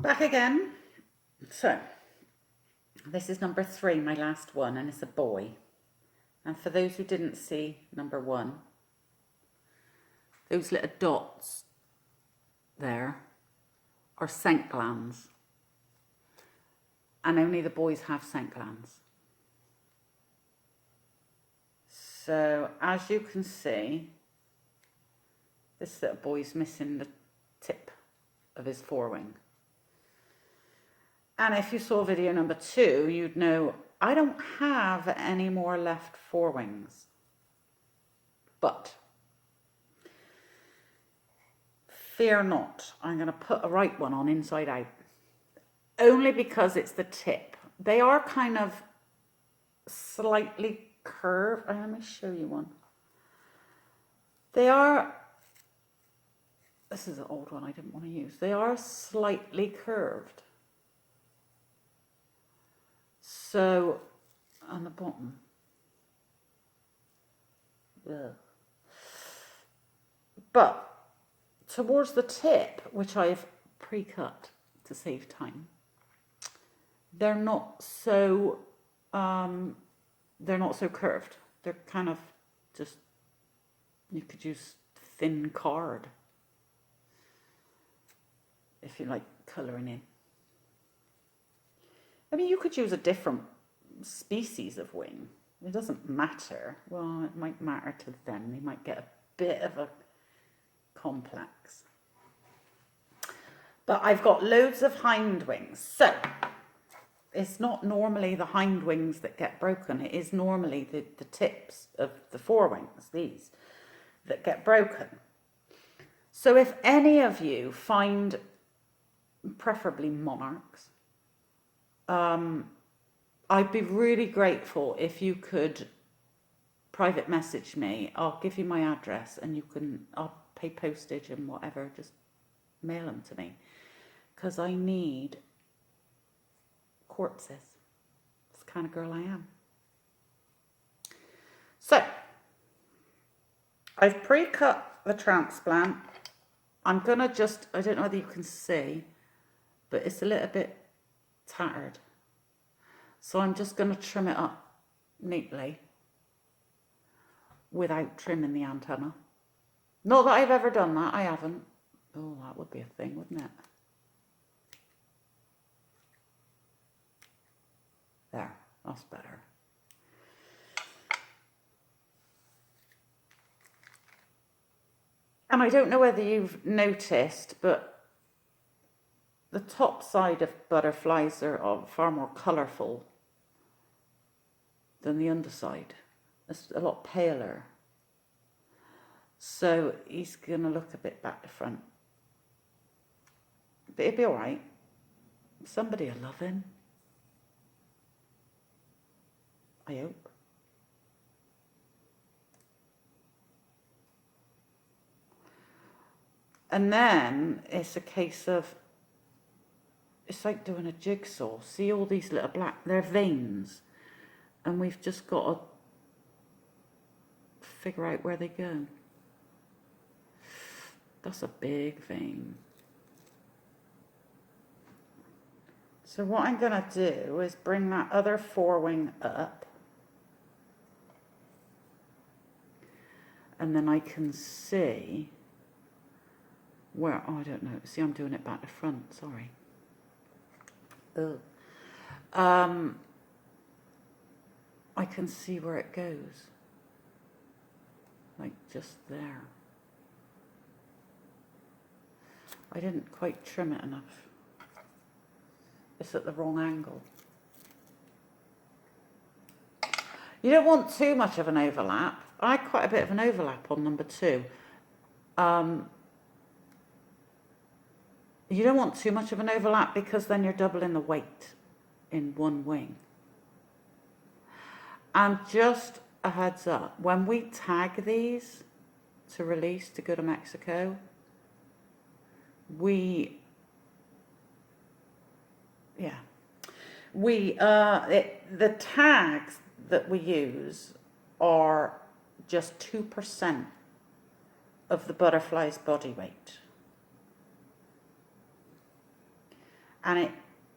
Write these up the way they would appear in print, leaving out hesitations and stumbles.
Back again. So, this is number 3, my last one, and it's a boy. And for those who didn't see number 1, those little dots there are scent glands. And only the boys have scent glands. So, as you can see, this little boy's missing the tip of his forewing. And if you saw video number 2, you'd know I don't have any more left forewings. But fear not, I'm going to put a right one on inside out. Only because it's the tip. They are kind of slightly curved. Let me show you one. They are, this is an old one I didn't want to use. They are slightly curved. So, on the bottom. Ugh. But towards the tip, which I've pre-cut to save time, they're not so curved. They're kind of just, you could use thin card if you like colouring in. I mean, you could use a different species of wing. It doesn't matter. Well, it might matter to them. They might get a bit of a complex. But I've got loads of hind wings. So, it's not normally the hind wings that get broken. It is normally the tips of the forewings, these, that get broken. So if any of you find, preferably monarchs, I'd be really grateful if you could private message me. I'll give you my address and I'll pay postage and whatever, just mail them to me. Because I need corpses. That's the kind of girl I am. So, I've pre-cut the transplant. I'm going to just, I don't know whether you can see, but it's a little bit tattered. So I'm just going to trim it up neatly without trimming the antenna. Not that I've ever done that, I haven't. Oh, that would be a thing, wouldn't it? There, that's better. And I don't know whether you've noticed, but the top side of butterflies are far more colourful than the underside. It's a lot paler. So he's going to look a bit back to front. But he'll be all right. Somebody will love him. I hope. And then it's a case of, it's like doing a jigsaw. See all these little black, they're veins. And we've just got to figure out where they go. That's a big vein. So what I'm going to do is bring that other forewing up. And then I can see where, oh, I don't know. See, I'm doing it back to front, sorry. I can see where it goes. Like just there. I didn't quite trim it enough. It's at the wrong angle. You don't want too much of an overlap. I had quite a bit of an overlap on number 2. You don't want too much of an overlap because then you're doubling the weight in one wing. And just a heads up, when we tag these to release to go to Mexico, the tags that we use are just 2% of the butterfly's body weight. and it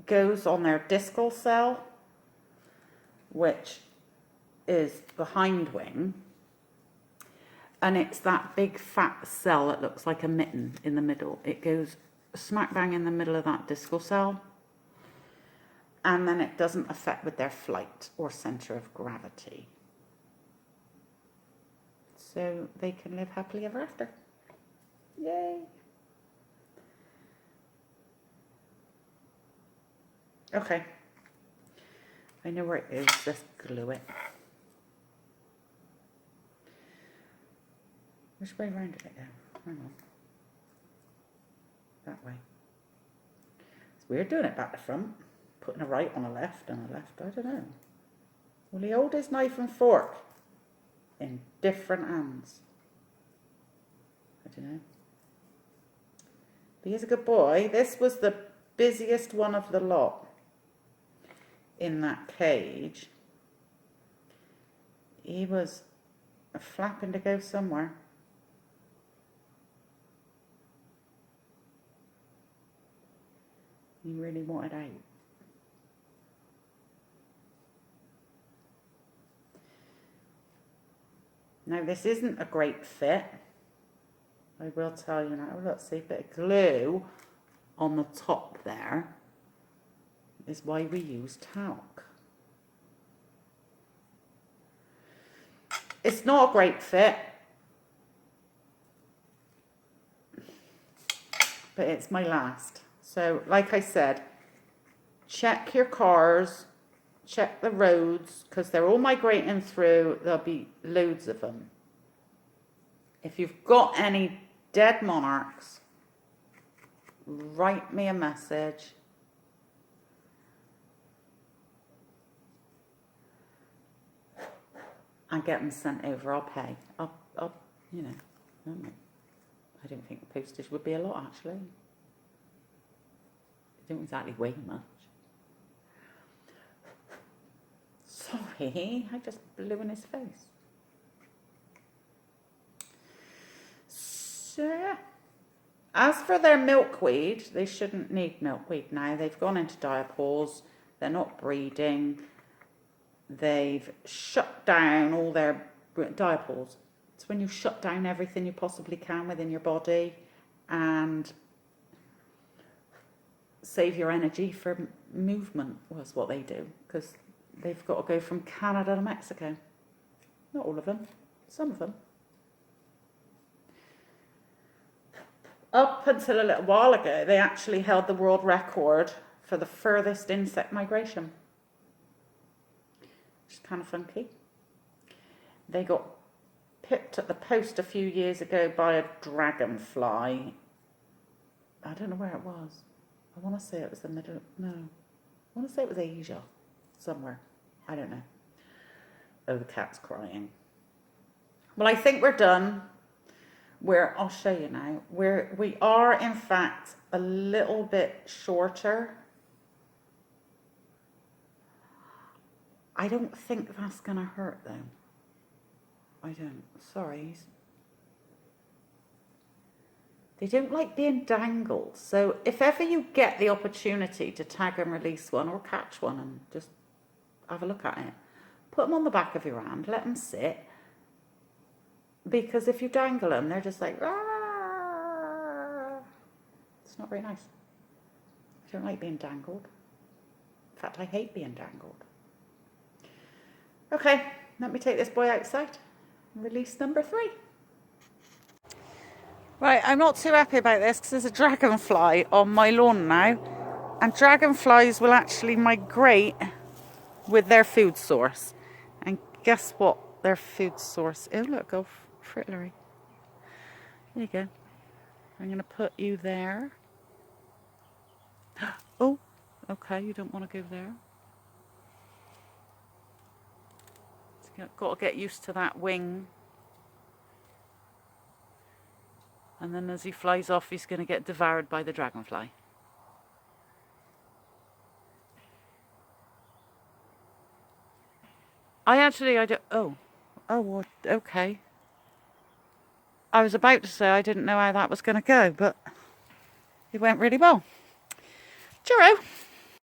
goes on their discal cell, which is the hind wing, and it's that big fat cell that looks like a mitten in the middle. It goes smack bang in the middle of that discal cell, and then it doesn't affect with their flight or center of gravity. So they can live happily ever after. Yay! Okay. I know where it is. Let's glue it. Which way round did it go? Hang on. That way. It's weird doing it back to front. Putting a right on a left and a left. I don't know. Will he hold his knife and fork in different hands? I don't know. But he's a good boy. This was the busiest one of the lot in that cage. He was flapping to go somewhere. He really wanted out. Now this isn't a great fit. I will tell you now. Let's see, a bit of glue on the top there is why we use talc. It's not a great fit, but it's my last. So, like I said, check your cars, check the roads, because they're all migrating through. There'll be loads of them. If you've got any dead monarchs, write me a message. And get them sent over. I'll pay. I'll you know, I don't think the postage would be a lot, actually. They don't exactly weigh much. Sorry, I just blew in his face. So, yeah. As for their milkweed, they shouldn't need milkweed now. They've gone into diapause. They're not breeding. They've shut down all their diapause. It's when you shut down everything you possibly can within your body and save your energy for movement, was what they do, because they've got to go from Canada to Mexico. Not all of them, some of them. Up until a little while ago, they actually held the world record for the furthest insect migration, which is kind of funky. They got pipped at the post a few years ago by a dragonfly. I don't know where it was. I want to say it was the middle. No. I want to say it was Asia. Somewhere. I don't know. Oh, the cat's crying. Well, I think we're done. I'll show you now. We are, in fact, a little bit shorter. I don't think that's going to hurt, though. I don't. Sorry. They don't like being dangled. So if ever you get the opportunity to tag and release one or catch one and just have a look at it, put them on the back of your hand, let them sit. Because if you dangle them, they're just like, "Rah!" It's not very nice. I don't like being dangled. In fact, I hate being dangled. Okay, let me take this boy outside. Release number 3. Right, I'm not too happy about this because there's a dragonfly on my lawn now. And dragonflies will actually migrate with their food source. And guess what their food source is? Oh, look, go fritillery. There you go. I'm going to put you there. Oh, okay, you don't want to go there. Got to get used to that wing. And then as he flies off, he's going to get devoured by the dragonfly. I don't... Oh, well, okay. I was about to say I didn't know how that was going to go, but it went really well. Cheerio.